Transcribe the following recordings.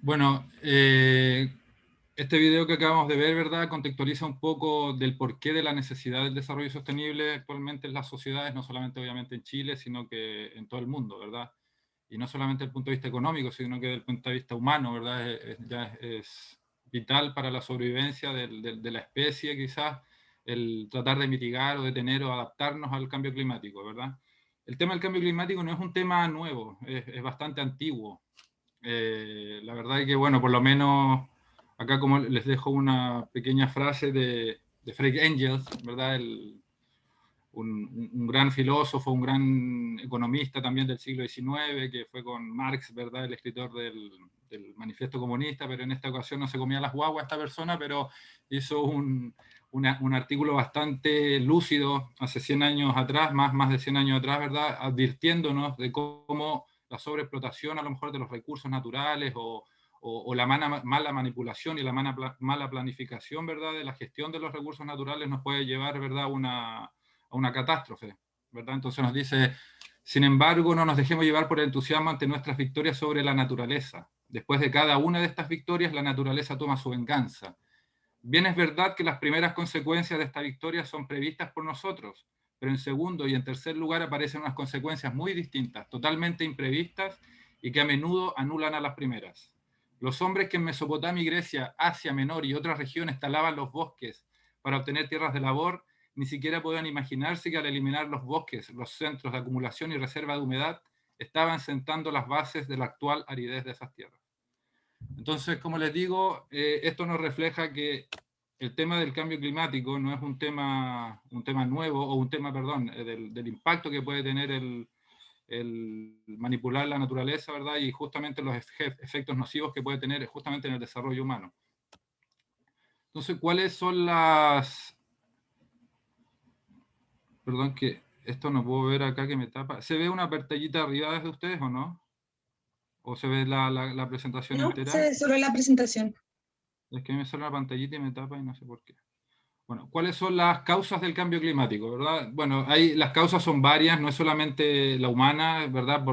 Bueno, este video que acabamos de ver, ¿verdad?, contextualiza un poco del porqué de la necesidad del desarrollo sostenible actualmente en las sociedades, no solamente obviamente en Chile, sino que en todo el mundo, ¿verdad? Y no solamente desde el punto de vista económico, sino que desde el punto de vista humano, ¿verdad? Es vital para la sobrevivencia de la especie, quizás, el tratar de mitigar o detener o adaptarnos al cambio climático, ¿verdad? El tema del cambio climático no es un tema nuevo, es bastante antiguo. La verdad es que, bueno, por lo menos acá como les dejo una pequeña frase de Frank Engels, ¿verdad? Un gran filósofo, un gran economista también del siglo XIX, que fue con Marx, ¿verdad? El escritor del Manifiesto Comunista, pero en esta ocasión no se comía las guaguas esta persona, pero hizo un artículo bastante lúcido hace 100 años atrás, más de 100 años atrás, ¿verdad? Advirtiéndonos de cómo la sobreexplotación a lo mejor de los recursos naturales o la mala manipulación y la mala planificación, ¿verdad?, de la gestión de los recursos naturales nos puede llevar, ¿verdad?, a una catástrofe, ¿verdad? Entonces nos dice, sin embargo, no nos dejemos llevar por el entusiasmo ante nuestras victorias sobre la naturaleza. Después de cada una de estas victorias, la naturaleza toma su venganza. Bien es verdad que las primeras consecuencias de esta victoria son previstas por nosotros, pero en segundo y en tercer lugar aparecen unas consecuencias muy distintas, totalmente imprevistas y que a menudo anulan a las primeras. Los hombres que en Mesopotamia y Grecia, Asia Menor y otras regiones talaban los bosques para obtener tierras de labor, ni siquiera podían imaginarse que al eliminar los bosques, los centros de acumulación y reserva de humedad, estaban sentando las bases de la actual aridez de esas tierras. Entonces, como les digo, esto nos refleja que el tema del cambio climático no es un tema nuevo, o un tema, perdón, del impacto que puede tener el manipular la naturaleza, ¿verdad? Y justamente los efectos nocivos que puede tener justamente en el desarrollo humano. Entonces, ¿cuáles son las... Perdón, que esto no puedo ver acá que me tapa. ¿Se ve una pantallita arriba de ustedes o no? ¿O se ve la presentación No, se entera? ve solo la presentación. Es que me sale una pantallita y me tapa y no sé por qué. Bueno, ¿cuáles son las causas del cambio climático, verdad? Bueno, las causas son varias, no es solamente la humana, ¿verdad?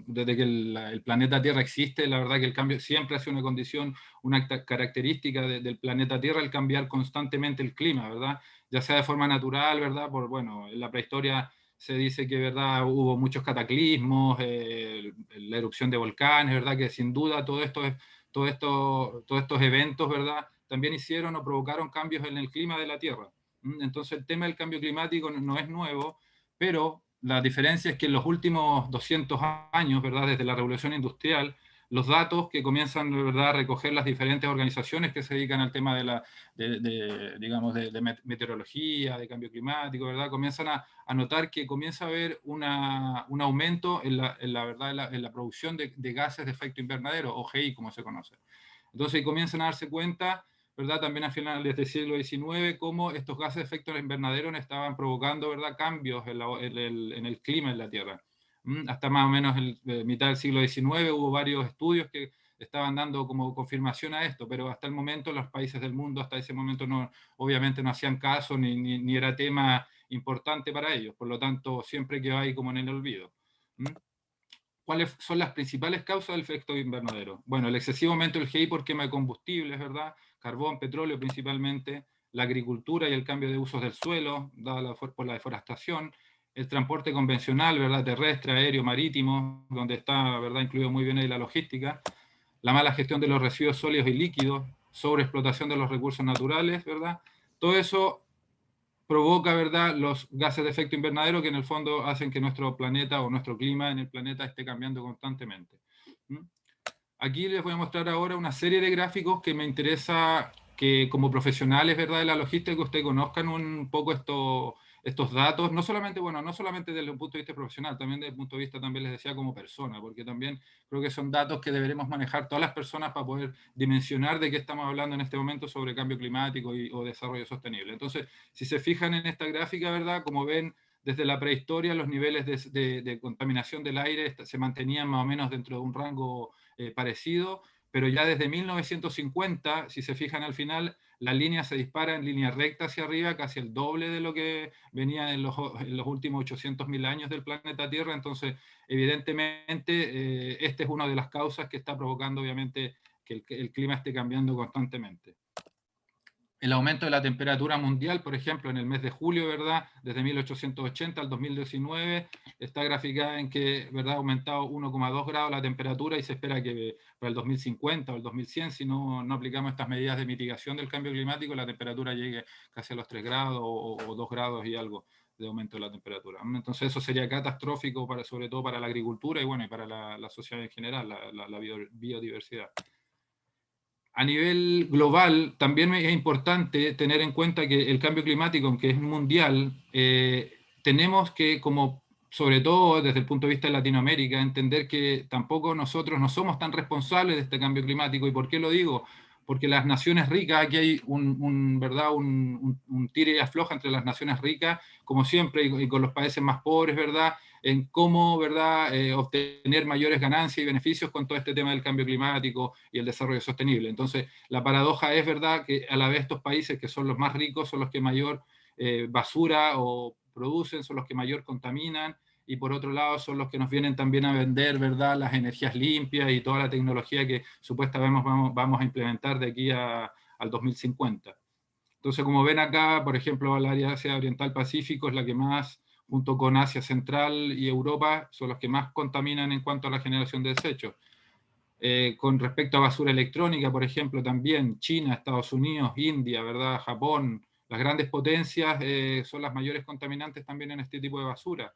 Desde que el planeta Tierra existe, la verdad que el cambio siempre ha sido una condición, una característica del planeta Tierra, el cambiar constantemente el clima, ¿verdad? Ya sea de forma natural, ¿verdad? Bueno, en la prehistoria se dice que, ¿verdad?, hubo muchos cataclismos, la erupción de volcanes, ¿verdad? Que sin duda todos estos eventos, ¿verdad?, también hicieron o provocaron cambios en el clima de la Tierra. Entonces el tema del cambio climático no es nuevo, pero la diferencia es que en los últimos 200 años, ¿verdad?, desde la revolución industrial, los datos que comienzan, ¿verdad?, a recoger las diferentes organizaciones que se dedican al tema digamos, de meteorología, de cambio climático, ¿verdad?, comienzan a notar que comienza a haber un aumento en la producción de gases de efecto invernadero, o GI, como se conoce. Entonces comienzan a darse cuenta, ¿verdad?, también a finales del siglo XIX, cómo estos gases de efecto invernadero estaban provocando, ¿verdad?, cambios en el clima en la Tierra. Hasta más o menos mitad del siglo XIX hubo varios estudios que estaban dando como confirmación a esto, pero hasta el momento los países del mundo hasta ese momento obviamente no hacían caso ni era tema importante para ellos, por lo tanto siempre quedó ahí como en el olvido. ¿Cuáles son las principales causas del efecto invernadero? Bueno, el excesivo aumento del GI por quema de combustibles, ¿verdad? Carbón, petróleo principalmente, la agricultura y el cambio de usos del suelo, dada por la deforestación, el transporte convencional, ¿verdad?, terrestre, aéreo, marítimo, donde está, ¿verdad?, incluido muy bien ahí la logística, la mala gestión de los residuos sólidos y líquidos, sobreexplotación de los recursos naturales, ¿verdad? Todo eso provoca, ¿verdad?, los gases de efecto invernadero que en el fondo hacen que nuestro planeta o nuestro clima en el planeta esté cambiando constantemente. Aquí les voy a mostrar ahora una serie de gráficos que me interesa que como profesionales, ¿verdad?, de la logística, ustedes conozcan un poco estos datos, no solamente, bueno, no solamente desde un punto de vista profesional, también desde el punto de vista, también les decía, como persona, porque también creo que son datos que deberemos manejar todas las personas para poder dimensionar de qué estamos hablando en este momento sobre cambio climático o desarrollo sostenible. Entonces, si se fijan en esta gráfica, ¿verdad?, como ven, desde la prehistoria los niveles de contaminación del aire se mantenían más o menos dentro de un rango parecido, pero ya desde 1950, si se fijan al final, la línea se dispara en línea recta hacia arriba, casi el doble de lo que venía en los últimos 800.000 años del planeta Tierra. Entonces, evidentemente, esta es una de las causas que está provocando, obviamente, que el clima esté cambiando constantemente. El aumento de la temperatura mundial, por ejemplo, en el mes de julio, ¿verdad? Desde 1880 al 2019, está graficada en que, ¿verdad?, ha aumentado 1,2 grados la temperatura y se espera que para el 2050 o el 2100, si no aplicamos estas medidas de mitigación del cambio climático, la temperatura llegue casi a los 3 grados o 2 grados y algo de aumento de la temperatura. Entonces eso sería catastrófico, sobre todo para la agricultura y, bueno, y para la sociedad en general, la biodiversidad. A nivel global, también es importante tener en cuenta que el cambio climático, aunque es mundial, tenemos que, como sobre todo desde el punto de vista de Latinoamérica, entender que tampoco nosotros no somos tan responsables de este cambio climático. ¿Y por qué lo digo? Porque las naciones ricas, aquí hay ¿verdad? Un tire y afloja entre las naciones ricas, como siempre, y con los países más pobres, ¿verdad?, en cómo, ¿verdad?, obtener mayores ganancias y beneficios con todo este tema del cambio climático y el desarrollo sostenible. Entonces, la paradoja es, ¿verdad?, que a la vez estos países que son los más ricos son los que mayor basura o producen, son los que mayor contaminan, y por otro lado son los que nos vienen también a vender, ¿verdad?, las energías limpias y toda la tecnología que supuestamente vamos a implementar de aquí al 2050. Entonces, como ven acá, por ejemplo, el área Asia Oriental Pacífico es la que más, junto con Asia Central y Europa, son los que más contaminan en cuanto a la generación de desechos. Con respecto a basura electrónica, por ejemplo, también China, Estados Unidos, India, ¿verdad?, Japón, las grandes potencias son las mayores contaminantes también en este tipo de basura.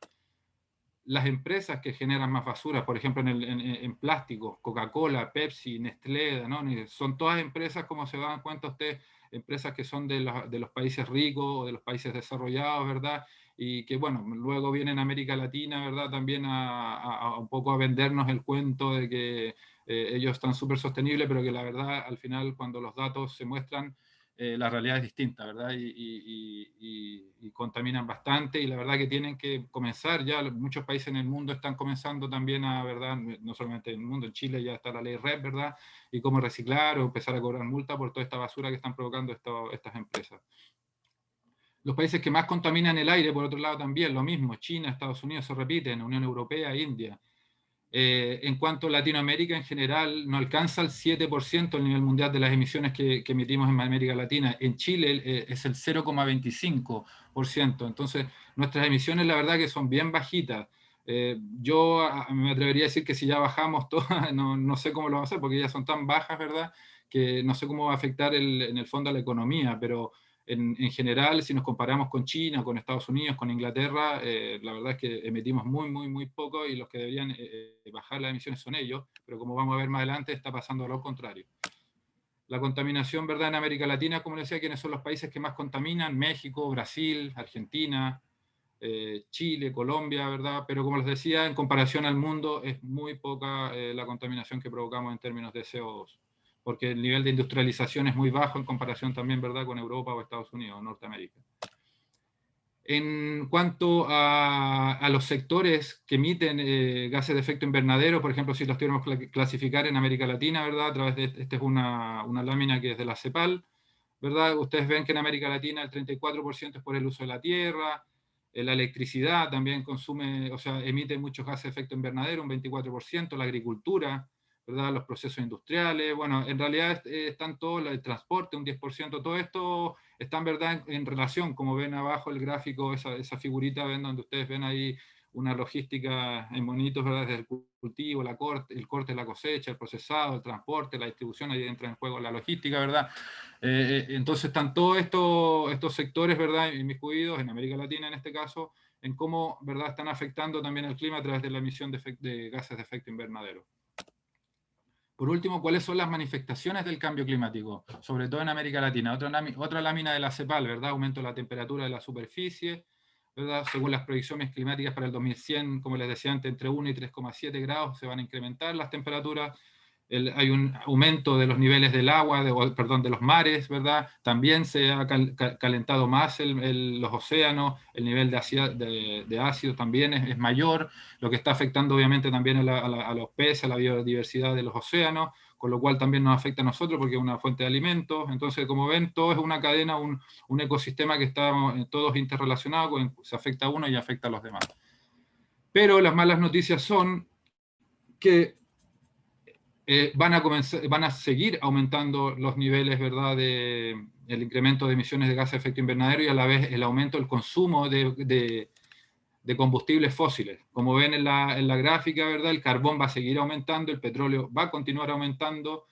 Las empresas que generan más basura, por ejemplo, en plástico, Coca-Cola, Pepsi, Nestlé, Danone, son todas empresas, como se dan cuenta ustedes, empresas que son de los países ricos o de los países desarrollados, ¿verdad? Y que, bueno, luego vienen a América Latina, ¿verdad?, también a un poco a vendernos el cuento de que ellos están súper sostenibles, pero que la verdad, al final, cuando los datos se muestran, la realidad es distinta, ¿verdad? Y contaminan bastante, y la verdad que tienen que comenzar, ya muchos países en el mundo están comenzando también a, ¿verdad?, no solamente en el mundo, en Chile ya está la ley REP, ¿verdad?, y cómo reciclar o empezar a cobrar multa por toda esta basura que están provocando estas empresas. Los países que más contaminan el aire, por otro lado, también lo mismo, China, Estados Unidos, se repiten, Unión Europea, India. En cuanto a Latinoamérica en general, no alcanza el 7% el nivel mundial de las emisiones que emitimos en América Latina. En Chile es el 0,25%. Entonces, nuestras emisiones, la verdad, que son bien bajitas. Yo me atrevería a decir que si ya bajamos todas, no sé cómo lo vamos a hacer, porque ya son tan bajas, ¿verdad?, que no sé cómo va a afectar en el fondo a la economía, pero en general, si nos comparamos con China, con Estados Unidos, con Inglaterra, la verdad es que emitimos muy poco, y los que deberían bajar las emisiones son ellos, pero como vamos a ver más adelante, está pasando lo contrario. La contaminación, ¿verdad?, en América Latina, como les decía, ¿quiénes son los países que más contaminan? México, Brasil, Argentina, Chile, Colombia, ¿verdad? Pero como les decía, en comparación al mundo, es muy poca la contaminación que provocamos en términos de CO2, porque el nivel de industrialización es muy bajo en comparación también, ¿verdad?, con Europa o Estados Unidos o Norteamérica. En cuanto a los sectores que emiten gases de efecto invernadero, por ejemplo, si los tuviéramos que clasificar en América Latina, ¿verdad?, a través de, esta es una lámina que es de la CEPAL, ¿verdad? Ustedes ven que en América Latina el 34% es por el uso de la tierra, la electricidad también consume, o sea, emite muchos gases de efecto invernadero, un 24%, la agricultura, ¿verdad?, los procesos industriales, bueno, en realidad están todos, el transporte, un 10%, todo esto está en verdad en relación, como ven abajo el gráfico, esa figurita, ven donde ustedes ven ahí una logística en monitos, ¿verdad?, desde el cultivo, el corte, la cosecha, el procesado, el transporte, la distribución, ahí entra en juego la logística, ¿verdad? Entonces están todos estos sectores, ¿verdad?, inmiscuidos en América Latina en este caso, en cómo, ¿verdad?, están afectando también al clima a través de la emisión de gases de efecto invernadero. Por último, ¿cuáles son las manifestaciones del cambio climático? Sobre todo en América Latina. Otra lámina de la CEPAL, ¿verdad? Aumento de la temperatura de la superficie, ¿verdad? Según las proyecciones climáticas para el 2100, como les decía antes, entre 1 y 3,7 grados se van a incrementar las temperaturas. hay un aumento de los niveles del agua, perdón, de los mares, ¿verdad? También se ha calentado más los océanos, el nivel de ácido también es mayor, lo que está afectando obviamente también a los peces, a la biodiversidad de los océanos, con lo cual también nos afecta a nosotros porque es una fuente de alimentos. Entonces, como ven, todo es una cadena, un ecosistema que está todos interrelacionados, se afecta a uno y afecta a los demás. Pero las malas noticias son que van a seguir aumentando los niveles, ¿verdad?, el incremento de emisiones de gases de efecto invernadero y a la vez el aumento del consumo de combustibles fósiles. Como ven en la gráfica, ¿verdad?, el carbón va a seguir aumentando, el petróleo va a continuar aumentando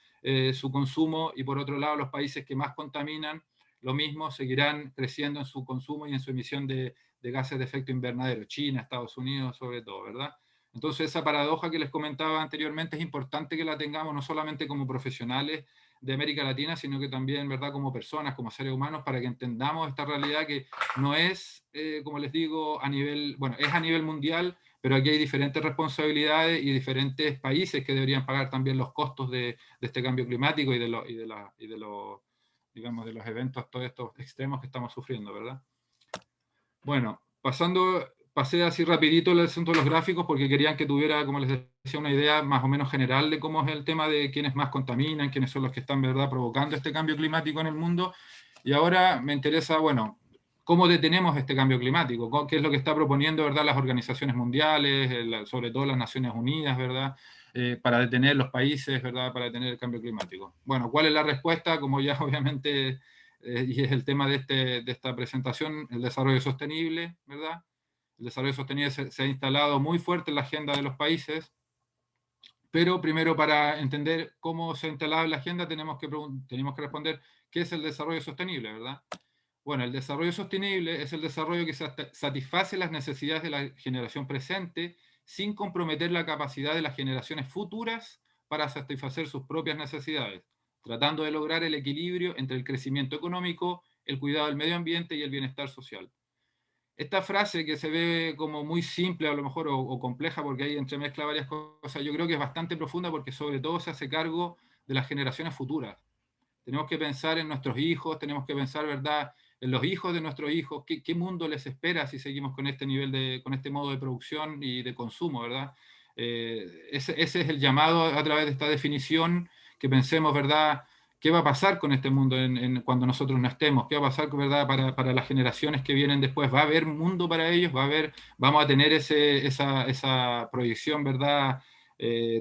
su consumo, y por otro lado los países que más contaminan, lo mismo, seguirán creciendo en su consumo y en su emisión de gases de efecto invernadero. China, Estados Unidos sobre todo, ¿verdad? Entonces esa paradoja que les comentaba anteriormente es importante que la tengamos no solamente como profesionales de América Latina, sino que también, ¿verdad?, como personas, como seres humanos, para que entendamos esta realidad que no es, como les digo, es a nivel mundial, pero aquí hay diferentes responsabilidades y diferentes países que deberían pagar también los costos de este cambio climático y digamos, de los eventos, todos estos extremos que estamos sufriendo, ¿verdad? Bueno, pasé así rapidito el asunto de los gráficos porque querían que tuviera, como les decía, una idea más o menos general de cómo es el tema de quiénes más contaminan, quiénes son los que están, ¿verdad?, provocando este cambio climático en el mundo. Y ahora me interesa, bueno, cómo detenemos este cambio climático, qué es lo que está proponiendo, ¿verdad?, las organizaciones mundiales, sobre todo las Naciones Unidas, ¿verdad?, para detener los países, ¿verdad?, para detener el cambio climático. Bueno, ¿cuál es la respuesta? Como ya obviamente y es el tema de esta presentación, el desarrollo sostenible, ¿verdad? El desarrollo sostenible se ha instalado muy fuerte en la agenda de los países, pero primero, para entender cómo se ha instalado en la agenda tenemos que responder qué es el desarrollo sostenible, ¿verdad? Bueno, el desarrollo sostenible es el desarrollo que satisface las necesidades de la generación presente sin comprometer la capacidad de las generaciones futuras para satisfacer sus propias necesidades, tratando de lograr el equilibrio entre el crecimiento económico, el cuidado del medio ambiente y el bienestar social. Esta frase, que se ve como muy simple a lo mejor o compleja porque ahí entremezcla varias cosas, yo creo que es bastante profunda porque sobre todo se hace cargo de las generaciones futuras. Tenemos que pensar en nuestros hijos, tenemos que pensar, ¿verdad?, en los hijos de nuestros hijos, qué mundo les espera si seguimos con este nivel con este modo de producción y de consumo, ¿verdad? Ese es el llamado a través de esta definición, que pensemos, ¿verdad?, qué va a pasar con este mundo cuando nosotros no estemos, qué va a pasar, ¿verdad?, para las generaciones que vienen después. ¿Va a haber mundo para ellos? ¿Vamos a tener esa proyección, ¿verdad?,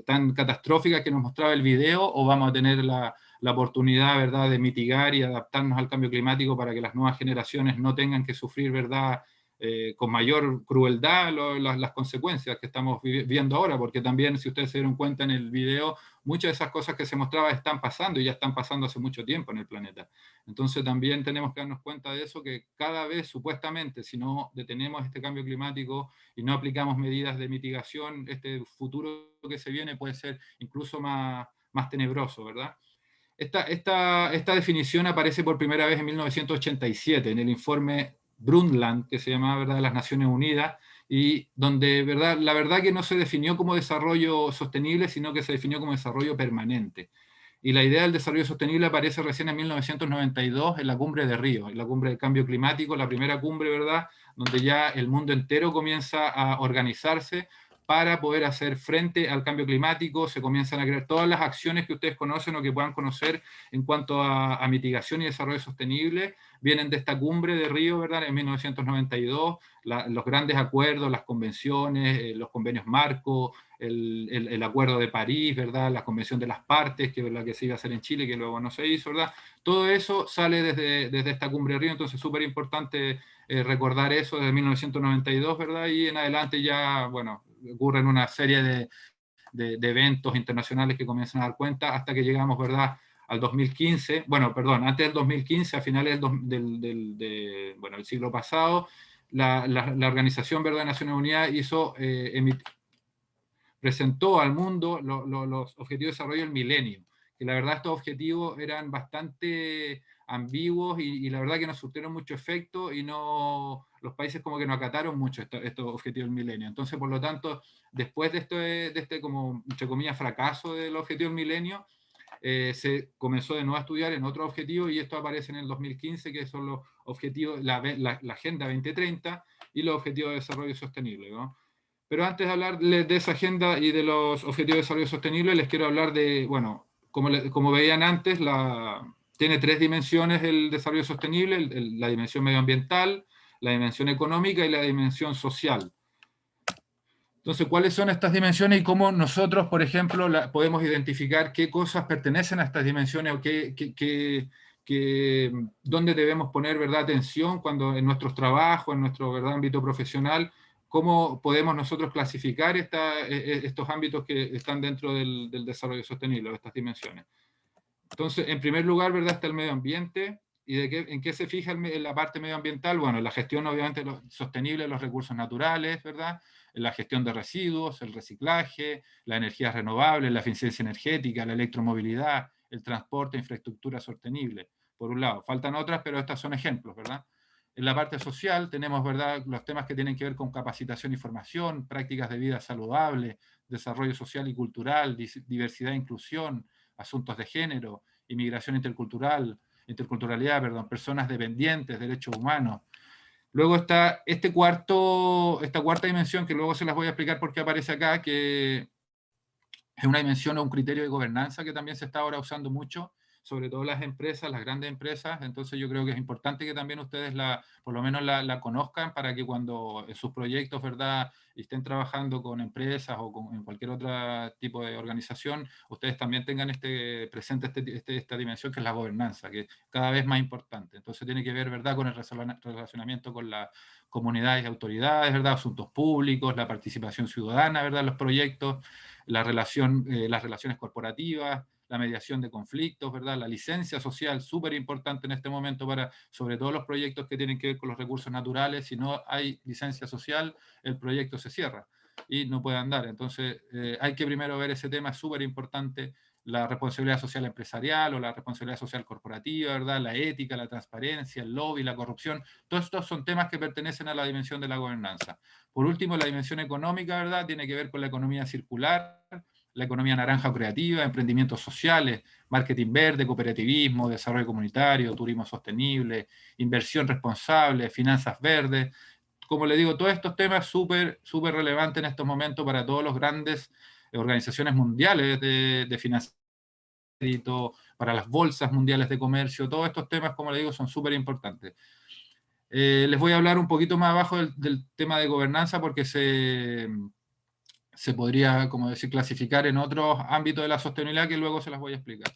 tan catastrófica que nos mostraba el video, o vamos a tener la oportunidad, ¿verdad?, de mitigar y adaptarnos al cambio climático para que las nuevas generaciones no tengan que sufrir, ¿verdad?, con mayor crueldad las consecuencias que estamos viendo ahora? Porque también, si ustedes se dieron cuenta en el video, muchas de esas cosas que se mostraba están pasando y ya están pasando hace mucho tiempo en el planeta. Entonces también tenemos que darnos cuenta de eso, que cada vez, supuestamente, si no detenemos este cambio climático y no aplicamos medidas de mitigación, este futuro que se viene puede ser incluso más tenebroso, ¿verdad? Esta definición aparece por primera vez en 1987 en el informe Brundtland, que se llamaba, ¿verdad?, de las Naciones Unidas, y donde, ¿verdad?, la verdad que no se definió como desarrollo sostenible, sino que se definió como desarrollo permanente. Y la idea del desarrollo sostenible aparece recién en 1992 en la cumbre de Río, en la cumbre del cambio climático, la primera cumbre, ¿verdad?, donde ya el mundo entero comienza a organizarse para poder hacer frente al cambio climático. Se comienzan a crear todas las acciones que ustedes conocen o que puedan conocer en cuanto a mitigación y desarrollo sostenible, vienen de esta cumbre de Río, ¿verdad?, en 1992, los grandes acuerdos, las convenciones, los convenios marco, el Acuerdo de París, ¿verdad?, la Convención de las Partes, que se iba a hacer en Chile, que luego no se hizo, ¿verdad? Todo eso sale desde esta cumbre de Río, entonces es súper importante recordar eso desde 1992, ¿verdad? Y en adelante ya, bueno, ocurren una serie de eventos internacionales que comienzan a dar cuenta hasta que llegamos, ¿verdad?, al 2015, bueno, perdón, antes del 2015, a finales del siglo pasado, la Organización, ¿verdad?, de Naciones Unidas presentó al mundo los objetivos de desarrollo del milenio, que la verdad estos objetivos eran bastante ambiguos y la verdad que no surtieron mucho efecto y no los países como que no acataron mucho estos objetivos del milenio. Entonces, por lo tanto, después de este como, entre comillas, fracaso del objetivo del milenio, se comenzó de nuevo a estudiar en otros objetivos, y esto aparece en el 2015, que son los objetivos, la Agenda 2030 y los Objetivos de Desarrollo Sostenible, ¿no? Pero antes de hablarles de esa agenda y de los Objetivos de Desarrollo Sostenible, les quiero hablar de, bueno, como veían antes, tiene tres dimensiones el desarrollo sostenible: la dimensión medioambiental, la dimensión económica y la dimensión social. Entonces, ¿cuáles son estas dimensiones y cómo nosotros, por ejemplo, podemos identificar qué cosas pertenecen a estas dimensiones o dónde debemos poner, ¿verdad?, atención cuando en nuestros trabajos, en nuestro, ¿verdad?, ámbito profesional? ¿Cómo podemos nosotros clasificar estos ámbitos que están dentro del desarrollo sostenible, de estas dimensiones? Entonces, en primer lugar, ¿verdad?, está el medio ambiente. ¿Y en qué se fija en la parte medioambiental? Bueno, en la gestión, obviamente, sostenible de los recursos naturales, ¿verdad?, en la gestión de residuos, el reciclaje, las energías renovables, la eficiencia energética, la electromovilidad, el transporte, infraestructura sostenible, por un lado. Faltan otras, pero estas son ejemplos, ¿verdad? En la parte social tenemos, ¿verdad?, los temas que tienen que ver con capacitación y formación, prácticas de vida saludable, desarrollo social y cultural, diversidad e inclusión, asuntos de género, inmigración interculturalidad, perdón, personas dependientes, derechos humanos. Luego está esta cuarta dimensión, que luego se las voy a explicar por qué aparece acá, que es una dimensión o un criterio de gobernanza que también se está ahora usando mucho, sobre todo las empresas, las grandes empresas. Entonces yo creo que es importante que también ustedes por lo menos la conozcan, para que cuando en sus proyectos, ¿verdad?, estén trabajando con empresas o en cualquier otro tipo de organización, ustedes también tengan presente esta dimensión, que es la gobernanza, que es cada vez más importante. Entonces tiene que ver, ¿verdad?, con el relacionamiento con las comunidades y autoridades, ¿verdad?, asuntos públicos, la participación ciudadana, ¿verdad?, en los proyectos, las relaciones corporativas, la mediación de conflictos, ¿verdad?, la licencia social, súper importante en este momento para, sobre todo, los proyectos que tienen que ver con los recursos naturales. Si no hay licencia social, el proyecto se cierra y no puede andar. Entonces, hay que primero ver ese tema, es súper importante, la responsabilidad social empresarial o la responsabilidad social corporativa, ¿verdad?, la ética, la transparencia, el lobby, la corrupción. Todos estos son temas que pertenecen a la dimensión de la gobernanza. Por último, la dimensión económica, ¿verdad?, tiene que ver con la economía circular, la economía naranja o creativa, emprendimientos sociales, marketing verde, cooperativismo, desarrollo comunitario, turismo sostenible, inversión responsable, finanzas verdes. Como le digo, todos estos temas súper relevantes en estos momentos para todas las grandes organizaciones mundiales de financiamiento, para las bolsas mundiales de comercio. Todos estos temas, como le digo, son súper importantes. Les voy a hablar un poquito más abajo del tema de gobernanza, porque se podría, como decir, clasificar en otros ámbitos de la sostenibilidad, que luego se las voy a explicar.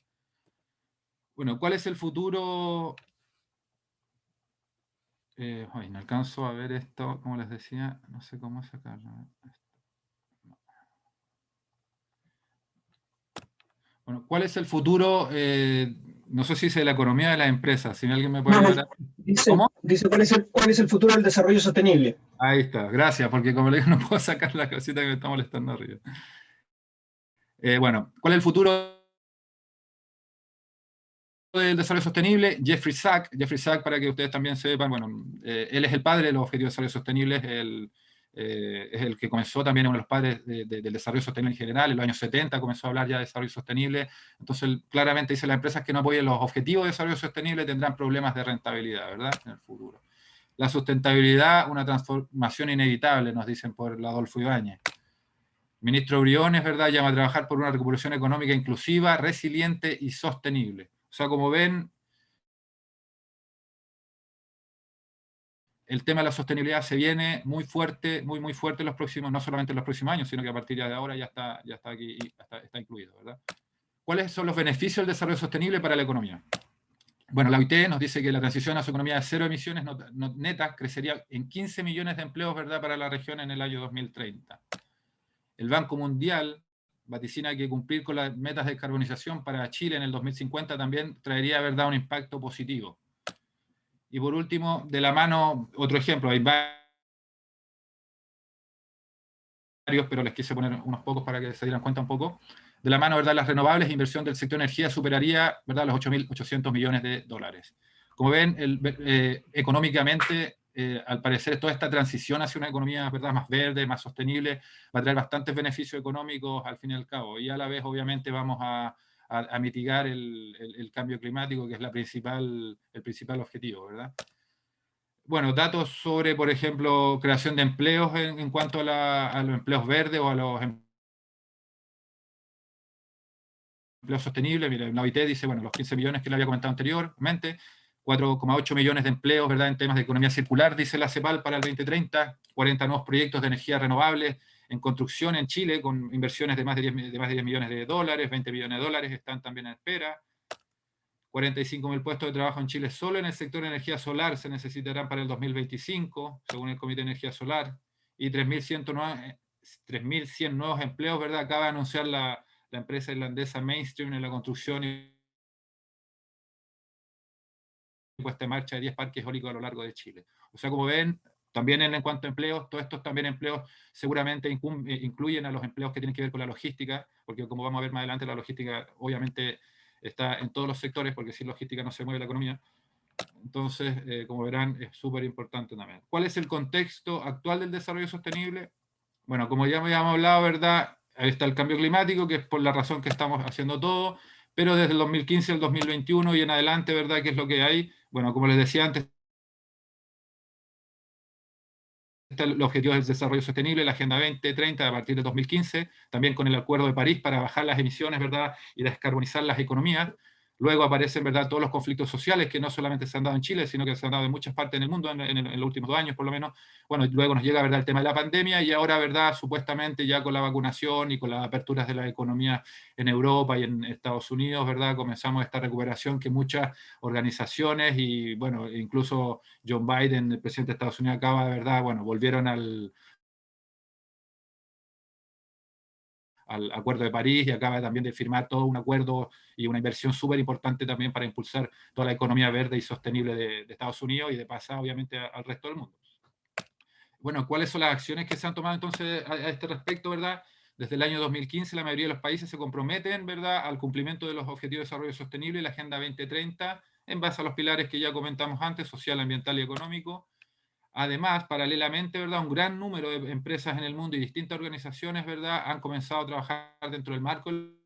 Bueno, ¿cuál es el futuro? No alcanzo a ver esto, como les decía, no sé cómo sacarlo. Bueno, ¿cuál es el futuro? No sé si es de la economía de las empresas, si alguien me puede ayudar. ¿Cómo? Dice ¿cuál es el futuro del desarrollo sostenible? Ahí está, gracias, porque como le digo, no puedo sacar la cosita que me está molestando arriba. Bueno, ¿cuál es el futuro del desarrollo sostenible? Jeffrey Sachs, para que ustedes también sepan, bueno, él es el padre de los objetivos de desarrollo sostenible, es el que comenzó también, uno de los padres del desarrollo sostenible en general. En los años 70 comenzó a hablar ya de desarrollo sostenible. Entonces, claramente dice, las empresas que no apoyen los objetivos de desarrollo sostenible tendrán problemas de rentabilidad, ¿verdad?, en el futuro. La sustentabilidad, una transformación inevitable, nos dicen por Adolfo Ibáñez. Ministro Briones, ¿verdad?, llama a trabajar por una recuperación económica inclusiva, resiliente y sostenible. O sea, como ven, el tema de la sostenibilidad se viene muy fuerte, muy fuerte en los próximos, no solamente en los próximos años, sino que a partir de ahora ya está aquí, está incluido, ¿verdad? ¿Cuáles son los beneficios del desarrollo sostenible para la economía? Bueno, la OIT nos dice que la transición a su economía de cero emisiones netas crecería en 15 millones de empleos, ¿verdad?, para la región en el año 2030. El Banco Mundial vaticina que cumplir con las metas de descarbonización para Chile en el 2050 también traería, ¿verdad?, un impacto positivo. Y por último, de la mano, otro ejemplo, hay varios, pero les quise poner unos pocos para que se dieran cuenta un poco. De la mano, ¿verdad?, las renovables, inversión del sector energía superaría, ¿verdad?, los 8.800 millones de dólares. Como ven, económicamente al parecer toda esta transición hacia una economía, ¿verdad?, más verde, más sostenible, va a traer bastantes beneficios económicos al fin y al cabo. Y a la vez, obviamente, vamos a mitigar el cambio climático, que es el principal objetivo, ¿verdad? Bueno, datos sobre, por ejemplo, creación de empleos en cuanto a los empleos verdes o a los empleos sostenibles. Mira, la OIT dice, bueno, los 15 millones que le había comentado anteriormente, 4,8 millones de empleos, ¿verdad?, en temas de economía circular, dice la CEPAL, para el 2030, 40 nuevos proyectos de energía renovables en construcción en Chile, con inversiones de más de 10 millones de dólares, 20 millones de dólares están también en espera. 45.000 puestos de trabajo en Chile solo en el sector de energía solar se necesitarán para el 2025, según el Comité de Energía Solar, y 3.100 nuevos empleos, ¿verdad? Acaba de anunciar la empresa irlandesa Mainstream en la construcción y puesta en marcha de 10 parques eólicos a lo largo de Chile. O sea, como ven, también en cuanto a empleos, todos estos también empleos seguramente incluyen a los empleos que tienen que ver con la logística, porque como vamos a ver más adelante, la logística obviamente está en todos los sectores, porque sin logística no se mueve la economía. Entonces, como verán, es súper importante también. ¿Cuál es el contexto actual del desarrollo sostenible? Bueno, como ya habíamos hablado, ¿verdad? Ahí está el cambio climático, que es por la razón que estamos haciendo todo, pero desde el 2015 al 2021 y en adelante, ¿verdad? ¿Qué es lo que hay? Bueno, como les decía antes, están los objetivos del desarrollo sostenible, la Agenda 2030 a partir de 2015, también con el Acuerdo de París para bajar las emisiones, ¿verdad?, y descarbonizar las economías. Luego aparecen, ¿verdad?, todos los conflictos sociales que no solamente se han dado en Chile, sino que se han dado en muchas partes del mundo en los últimos 2 años, por lo menos. Bueno, luego nos llega, ¿verdad?, el tema de la pandemia y ahora, ¿verdad?, supuestamente ya con la vacunación y con las aperturas de la economía en Europa y en Estados Unidos, ¿verdad?, comenzamos esta recuperación que muchas organizaciones y, bueno, incluso John Biden, el presidente de Estados Unidos, acaba, de verdad, bueno, volvieron al Acuerdo de París y acaba también de firmar todo un acuerdo y una inversión súper importante también para impulsar toda la economía verde y sostenible de Estados Unidos y de pasar obviamente al resto del mundo. Bueno, ¿cuáles son las acciones que se han tomado entonces a este respecto, verdad? Desde el año 2015 la mayoría de los países se comprometen, ¿verdad?, al cumplimiento de los Objetivos de Desarrollo Sostenible y la Agenda 2030 en base a los pilares que ya comentamos antes, social, ambiental y económico. Además, paralelamente, ¿verdad?, un gran número de empresas en el mundo y distintas organizaciones, ¿verdad?, han comenzado a trabajar dentro del marco de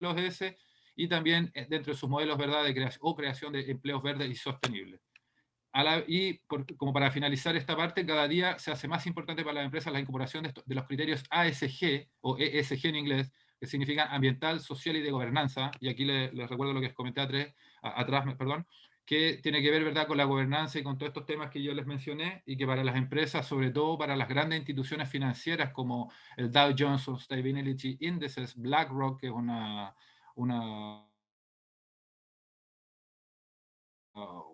los ODS y también dentro de sus modelos, ¿verdad?, de creación de empleos verdes y sostenibles. Como para finalizar esta parte, cada día se hace más importante para las empresas la incorporación de los criterios ASG o ESG en inglés, que significan ambiental, social y de gobernanza. Y aquí les recuerdo lo que comenté atrás, perdón, que tiene que ver, ¿verdad?, con la gobernanza y con todos estos temas que yo les mencioné, y que para las empresas, sobre todo para las grandes instituciones financieras como el Dow Jones Sustainability Indices, BlackRock, que es una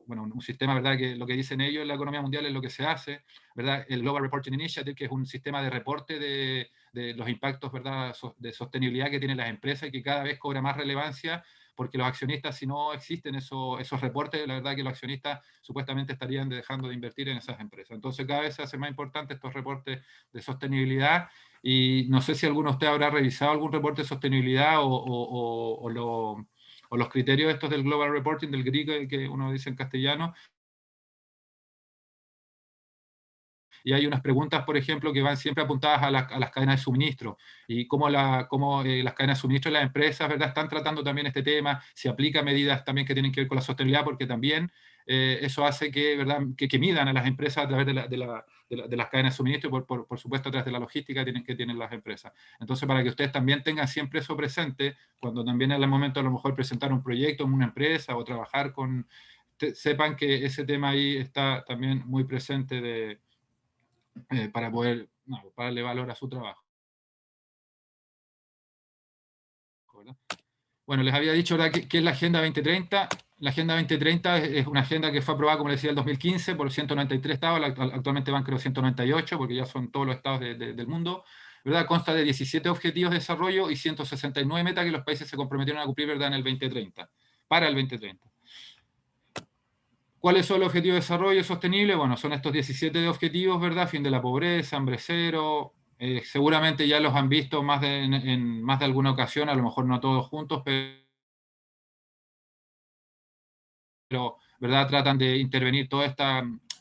bueno, un sistema, ¿verdad?, que lo que dicen ellos en la economía mundial es lo que se hace, ¿verdad? El Global Reporting Initiative, que es un sistema de reporte de los impactos, ¿verdad?, de sostenibilidad que tienen las empresas y que cada vez cobra más relevancia, porque los accionistas, si no existen esos reportes, la verdad que los accionistas supuestamente estarían dejando de invertir en esas empresas. Entonces cada vez se hace más importante estos reportes de sostenibilidad, y no sé si alguno de ustedes habrá revisado algún reporte de sostenibilidad o los criterios estos del Global Reporting, del GRI, que uno dice en castellano. Y hay unas preguntas, por ejemplo, que van siempre apuntadas a las cadenas de suministro y cómo las cadenas de suministro de las empresas, ¿verdad?, están tratando también este tema, si aplica medidas también que tienen que ver con la sostenibilidad, porque también eso hace que, ¿verdad?, que midan a las empresas a través de las cadenas de suministro y, por supuesto, a través de la logística que tienen las empresas. Entonces, para que ustedes también tengan siempre eso presente, cuando también es el momento a lo mejor presentar un proyecto en una empresa o trabajar sepan que ese tema ahí está también muy presente para para darle valor a su trabajo, ¿verdad? Bueno, les había dicho, ¿verdad?, ¿qué es la Agenda 2030? La Agenda 2030 es una agenda que fue aprobada, como les decía, en el 2015 por 193 estados, actualmente van creo 198, porque ya son todos los estados del mundo, ¿verdad? Consta de 17 objetivos de desarrollo y 169 metas que los países se comprometieron a cumplir, ¿verdad?, en el 2030, para el 2030. ¿Cuáles son los objetivos de desarrollo sostenible? Bueno, son estos 17 de objetivos, ¿verdad? Fin de la pobreza, hambre cero. Seguramente ya los han visto en más de alguna ocasión, a lo mejor no todos juntos, pero ¿verdad? Tratan de intervenir todos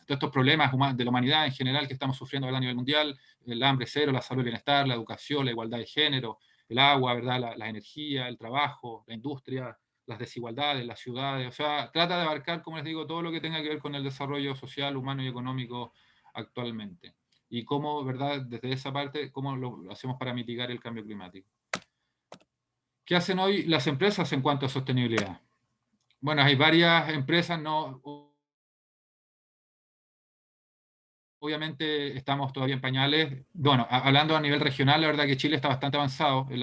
estos problemas de la humanidad en general que estamos sufriendo, ¿verdad? A nivel mundial, el hambre cero, la salud y el bienestar, la educación, la igualdad de género, el agua, ¿verdad? La energía, el trabajo, la industria, las desigualdades, las ciudades, o sea, trata de abarcar, como les digo, todo lo que tenga que ver con el desarrollo social, humano y económico actualmente. Y cómo, ¿verdad? Desde esa parte, cómo lo hacemos para mitigar el cambio climático. ¿Qué hacen hoy las empresas en cuanto a sostenibilidad? Bueno, hay varias empresas, no, obviamente estamos todavía en pañales. Bueno, hablando a nivel regional, la verdad que Chile está bastante avanzado. En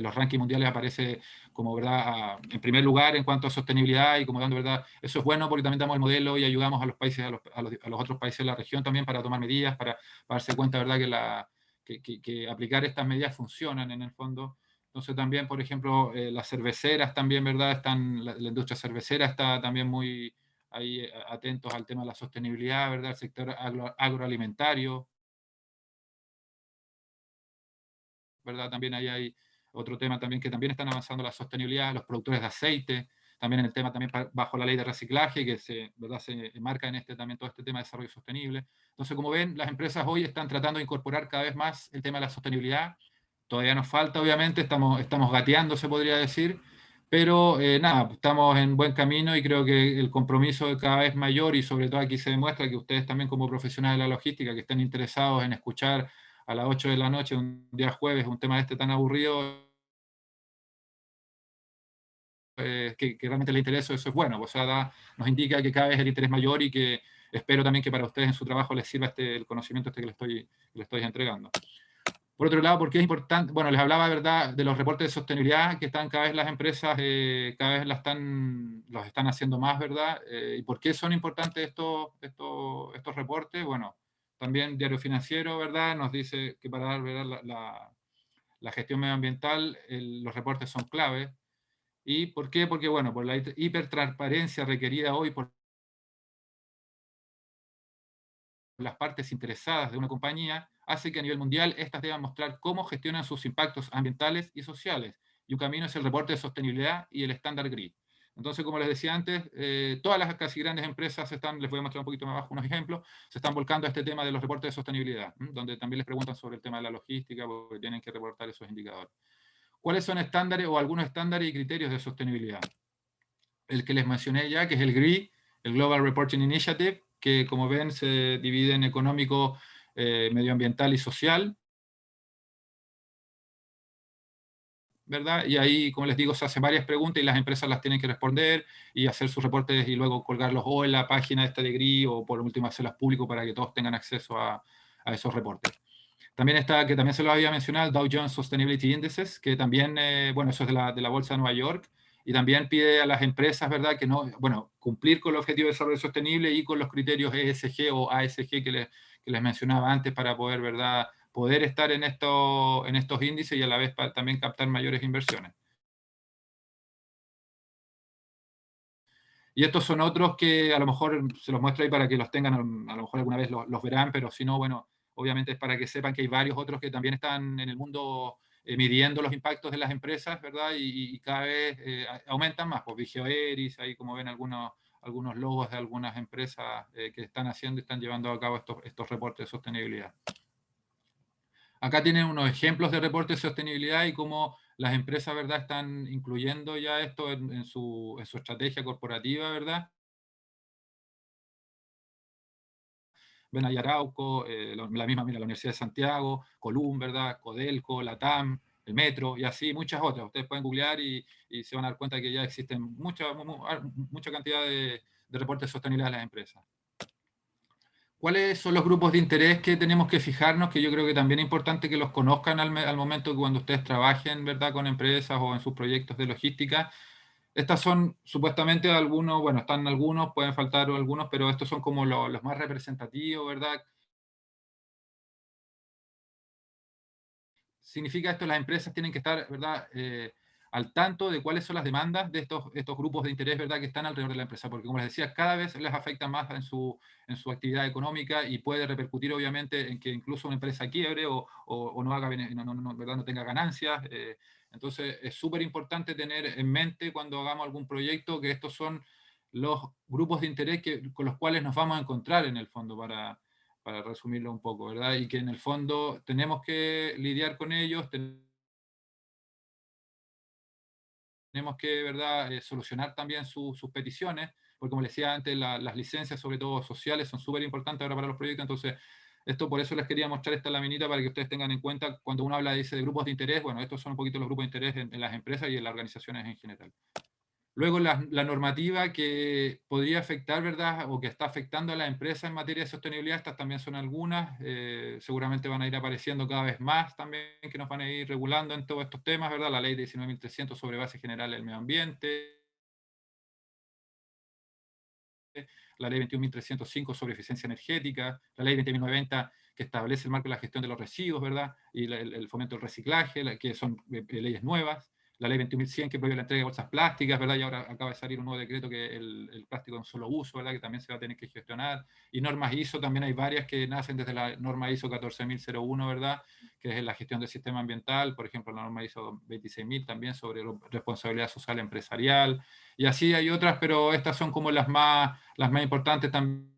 los rankings mundiales aparece como, ¿verdad?, en primer lugar en cuanto a sostenibilidad y como dando, ¿verdad? Eso es bueno porque también damos el modelo y ayudamos a los países, a los otros países de la región también para tomar medidas, para darse cuenta, ¿verdad?, que aplicar estas medidas funcionan en el fondo. Entonces también, por ejemplo, las cerveceras también, ¿verdad? La industria cervecera está también muy ahí atentos al tema de la sostenibilidad, ¿verdad? El sector agroalimentario, ¿verdad? También ahí hay otro tema también que también están avanzando la sostenibilidad, los productores de aceite, también en el tema también bajo la ley de reciclaje, que ¿verdad? Se enmarca en también todo este tema de desarrollo sostenible. Entonces, como ven, las empresas hoy están tratando de incorporar cada vez más el tema de la sostenibilidad. Todavía nos falta, obviamente, estamos gateando, se podría decir, pero nada, estamos en buen camino y creo que el compromiso es cada vez mayor y sobre todo aquí se demuestra que ustedes también como profesionales de la logística que estén interesados en escuchar a las 8 de la noche, un día jueves, un tema tan aburrido, que realmente le interesa, eso es bueno. O sea, nos indica que cada vez el interés mayor y que espero también que para ustedes en su trabajo les sirva el conocimiento que les estoy entregando. Por otro lado, ¿por qué es importante? Bueno, les hablaba, ¿verdad?, de los reportes de sostenibilidad que están cada vez las empresas, cada vez los están haciendo más, ¿verdad? ¿Y por qué son importantes estos reportes? Bueno, también Diario Financiero, ¿verdad?, nos dice que para dar, ¿verdad?, la gestión medioambiental, los reportes son clave. ¿Y por qué? Porque, bueno, por la hipertransparencia requerida hoy por las partes interesadas de una compañía, hace que a nivel mundial éstas deban mostrar cómo gestionan sus impactos ambientales y sociales. Y un camino es el reporte de sostenibilidad y el estándar GRI. Entonces, como les decía antes, todas las casi grandes empresas les voy a mostrar un poquito más abajo unos ejemplos, se están volcando a este tema de los reportes de sostenibilidad, donde también les preguntan sobre el tema de la logística, porque tienen que reportar esos indicadores. ¿Cuáles son estándares o algunos estándares y criterios de sostenibilidad? El que les mencioné ya, que es el GRI, el Global Reporting Initiative, que como ven se divide en económico, medioambiental y social, ¿verdad? Y ahí, como les digo, se hacen varias preguntas y las empresas las tienen que responder y hacer sus reportes y luego colgarlos o en la página esta de GRI o por último hacerlas públicos para que todos tengan acceso a esos reportes. También está, que también se lo había mencionado, el Dow Jones Sustainability Indices, que también, bueno, eso es de la Bolsa de Nueva York, y también pide a las empresas, ¿verdad?, que no, bueno, cumplir con el objetivo de desarrollo sostenible y con los criterios ESG o ASG que les mencionaba antes para poder, ¿verdad?, poder estar en estos índices y a la vez para también captar mayores inversiones. Y estos son otros que a lo mejor se los muestro ahí para que los tengan, a lo mejor alguna vez los verán, pero si no, bueno, obviamente es para que sepan que hay varios otros que también están en el mundo midiendo los impactos de las empresas, ¿verdad? Y cada vez aumentan más, pues Vigeo Eiris, ahí como ven algunos logos de algunas empresas que están haciendo y están llevando a cabo estos reportes de sostenibilidad. Acá tienen unos ejemplos de reportes de sostenibilidad y cómo las empresas, ¿verdad?, están incluyendo ya esto en su estrategia corporativa, ¿verdad? ven ahí Arauco, la misma, mira, la Universidad de Santiago, Colum, ¿verdad? Codelco, Latam, el Metro y así muchas otras. Ustedes pueden googlear y se van a dar cuenta que ya existen mucha cantidad de reportes de sostenibilidad de las empresas. ¿Cuáles son los grupos de interés que tenemos que fijarnos? Que yo creo que también es importante que los conozcan al momento que cuando ustedes trabajen, ¿verdad?, con empresas o en sus proyectos de logística. Estas son supuestamente algunos, bueno, están algunos, pueden faltar algunos, pero estos son como los más representativos, ¿verdad? Significa esto, las empresas tienen que estar, ¿verdad?, al tanto de cuáles son las demandas de estos grupos de interés, ¿verdad?, que están alrededor de la empresa, porque como les decía, cada vez les afecta más en su actividad económica y puede repercutir obviamente en que incluso una empresa quiebre o no, ¿verdad?, no tenga ganancias. Entonces es súper importante tener en mente cuando hagamos algún proyecto que estos son los grupos de interés con los cuales nos vamos a encontrar en el fondo, para resumirlo un poco, ¿verdad? Y que en el fondo tenemos que lidiar con ellos, tenemos que, ¿verdad?, solucionar también sus peticiones, porque como les decía antes, las licencias, sobre todo sociales, son súper importantes ahora para los proyectos. Entonces, esto por eso les quería mostrar esta laminita para que ustedes tengan en cuenta cuando uno habla, dice, de grupos de interés. Bueno, estos son un poquito los grupos de interés en las empresas y en las organizaciones en general. Luego, la normativa que podría afectar, ¿verdad?, o que está afectando a la empresa en materia de sostenibilidad, estas también son algunas. Seguramente van a ir apareciendo cada vez más también, que nos van a ir regulando en todos estos temas, ¿verdad? La ley 19.300 sobre base general del medio ambiente, la ley 21.305 sobre eficiencia energética, la ley 20.990 que establece el marco de la gestión de los residuos, ¿verdad? Y el fomento del reciclaje, que son leyes nuevas, la ley 21.100 que prohíbe la entrega de bolsas plásticas, ¿verdad? Y ahora acaba de salir un nuevo decreto que el plástico de un solo uso, ¿verdad? Que también se va a tener que gestionar. Y normas ISO, también hay varias que nacen desde la norma ISO 14.001, ¿verdad? Que es la gestión del sistema ambiental, por ejemplo, la norma ISO 26.000 también sobre responsabilidad social empresarial, y así hay otras, pero estas son como las más importantes también,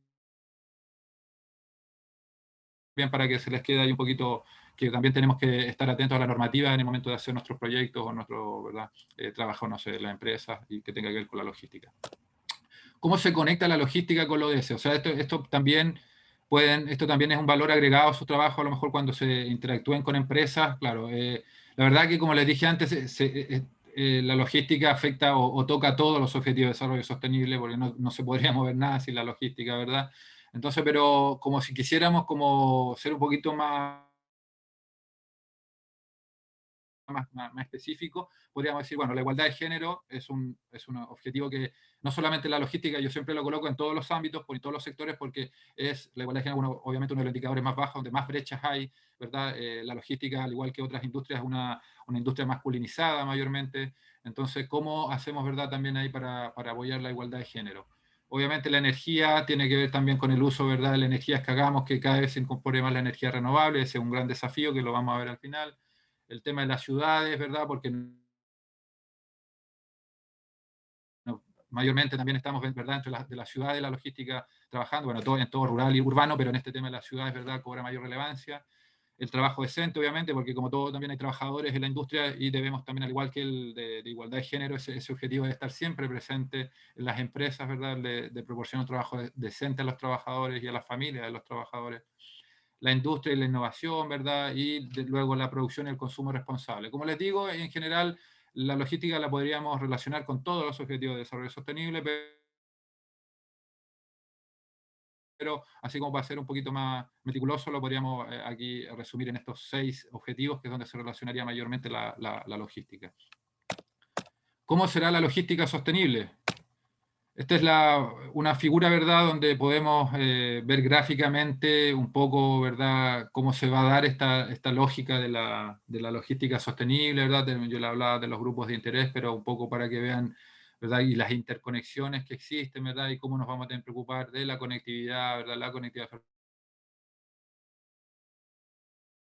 para que se les quede ahí un poquito, que también tenemos que estar atentos a la normativa en el momento de hacer nuestros proyectos o nuestro, ¿verdad?, trabajo, no sé, en la empresa, y que tenga que ver con la logística. ¿Cómo se conecta la logística con lo ODS? O sea, esto también es un valor agregado a su trabajo, a lo mejor cuando se interactúen con empresas. Claro, la verdad que, como les dije antes, la logística afecta o toca todos los objetivos de desarrollo sostenible, porque no se podría mover nada sin la logística, ¿verdad? Entonces, pero como si quisiéramos como ser un poquito más específico, podríamos decir, bueno, la igualdad de género es un objetivo que no solamente la logística, yo siempre lo coloco en todos los ámbitos, en todos los sectores, porque es la igualdad de género, obviamente, uno de los indicadores más bajos, donde más brechas hay, ¿verdad? La logística, al igual que otras industrias, es una industria masculinizada mayormente. Entonces, ¿cómo hacemos, verdad, también ahí para apoyar la igualdad de género? Obviamente la energía tiene que ver también con el uso, ¿verdad?, de la energía que hagamos, que cada vez se incorpore más la energía renovable. Ese es un gran desafío que lo vamos a ver al final. El tema de las ciudades, ¿verdad? Porque mayormente también estamos, ¿verdad?, entre de la ciudad y la logística trabajando, bueno, en todo rural y urbano, pero en este tema de las ciudades, ¿verdad?, cobra mayor relevancia. El trabajo decente, obviamente, porque como todo también hay trabajadores en la industria, y debemos también, al igual que el de igualdad de género, ese objetivo de estar siempre presente en las empresas, ¿verdad?, de proporcionar un trabajo decente a los trabajadores y a las familias de los trabajadores. La industria y la innovación, ¿verdad? Y luego la producción y el consumo responsable. Como les digo, en general, la logística la podríamos relacionar con todos los objetivos de desarrollo sostenible, pero así como para ser un poquito más meticuloso, lo podríamos aquí resumir en estos 6 objetivos, que es donde se relacionaría mayormente la logística. ¿Cómo será la logística sostenible? Esta es una figura, ¿verdad?, donde podemos ver gráficamente un poco, ¿verdad?, cómo se va a dar esta lógica de la logística sostenible, ¿verdad? Yo le hablaba de los grupos de interés, pero un poco para que vean, ¿verdad?, y las interconexiones que existen, ¿verdad?, y cómo nos vamos a tener que preocupar de la conectividad, ¿verdad?, la conectividad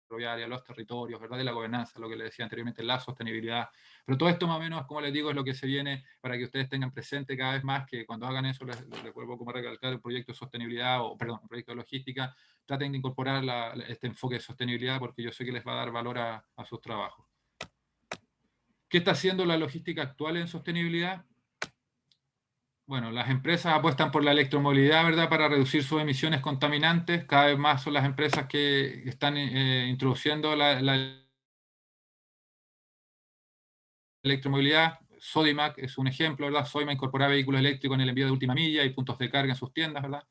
ferroviaria, los territorios, ¿verdad?, de la gobernanza, lo que les decía anteriormente, la sostenibilidad. Pero todo esto más o menos, como les digo, es lo que se viene, para que ustedes tengan presente cada vez más que cuando hagan eso, les vuelvo como a recalcar, el proyecto de sostenibilidad, o perdón, el proyecto de logística, traten de incorporar este enfoque de sostenibilidad, porque yo sé que les va a dar valor a sus trabajos. ¿Qué está haciendo la logística actual en sostenibilidad? Bueno, las empresas apuestan por la electromovilidad, ¿verdad?, para reducir sus emisiones contaminantes. Cada vez más son las empresas que están introduciendo la electromovilidad. Sodimac es un ejemplo, ¿verdad? Sodimac incorpora vehículos eléctricos en el envío de última milla y puntos de carga en sus tiendas, ¿verdad?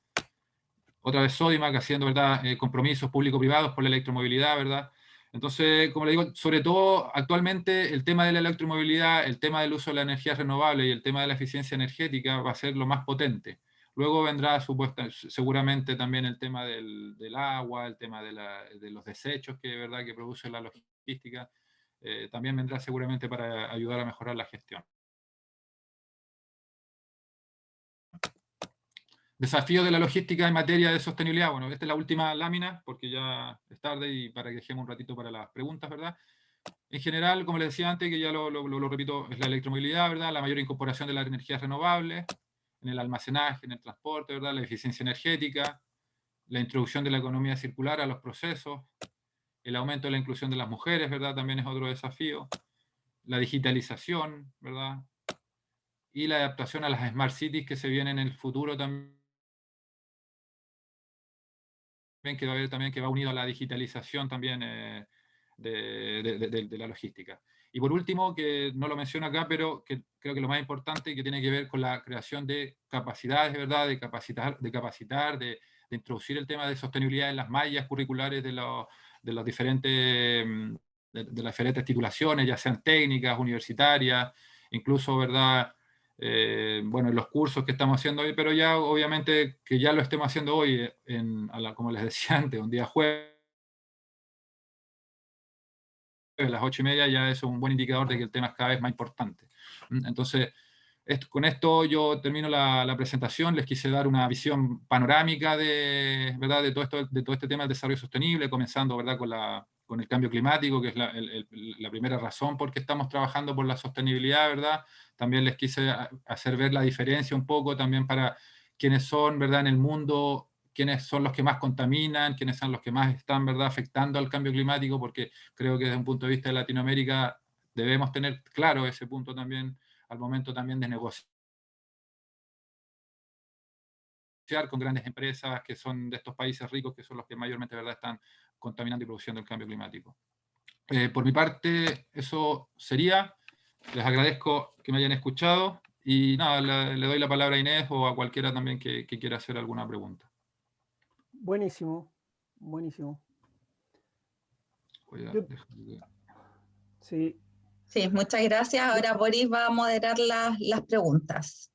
Otra vez Sodimac haciendo, ¿verdad?, compromisos público-privados por la electromovilidad, ¿verdad? Entonces, como le digo, sobre todo actualmente el tema de la electromovilidad, el tema del uso de la energía renovable y el tema de la eficiencia energética va a ser lo más potente. Luego vendrá seguramente también el tema del agua, el tema de los desechos ¿verdad?, que produce la logística. También vendrá seguramente para ayudar a mejorar la gestión. Desafío de la logística en materia de sostenibilidad. Bueno, esta es la última lámina, porque ya es tarde y para que dejemos un ratito para las preguntas, ¿verdad? En general, como les decía antes, que ya lo repito, es la electromovilidad, ¿verdad? La mayor incorporación de las energías renovables, en el almacenaje, en el transporte, ¿verdad? La eficiencia energética, la introducción de la economía circular a los procesos, el aumento de la inclusión de las mujeres, ¿verdad? También es otro desafío, la digitalización, ¿verdad? Y la adaptación a las Smart Cities que se vienen en el futuro también, que va a haber también, que va unido a la digitalización también de la logística. Y por último, que no lo menciono acá, pero que creo que lo más importante, que tiene que ver con la creación de capacidades, ¿verdad? De capacitar, de introducir el tema de sostenibilidad en las mallas curriculares de los diferentes, de las diferentes titulaciones, ya sean técnicas, universitarias, incluso, ¿verdad? Bueno, en los cursos que estamos haciendo hoy, pero ya obviamente que ya lo estemos haciendo hoy, como les decía antes, un día jueves, a las 8:30, ya es un buen indicador de que el tema es cada vez más importante. Entonces, con esto yo termino la presentación. Les quise dar una visión panorámica ¿verdad? de todo este tema del desarrollo sostenible, comenzando, ¿verdad? con el cambio climático, que es la primera razón por qué estamos trabajando por la sostenibilidad, ¿verdad? También les quise hacer ver la diferencia un poco también para quienes son, ¿verdad? En el mundo, quiénes son los que más contaminan, quiénes son los que más están, ¿verdad? Afectando al cambio climático, porque creo que desde un punto de vista de Latinoamérica debemos tener claro ese punto también al momento también de negociar con grandes empresas que son de estos países ricos, que son los que mayormente, ¿verdad?, están contaminando y produciendo el cambio climático. Por mi parte, eso sería. Les agradezco que me hayan escuchado y nada, le doy la palabra a Inés o a cualquiera también que quiera hacer alguna pregunta. Buenísimo, buenísimo. Sí, muchas gracias. Ahora Boris va a moderar las preguntas.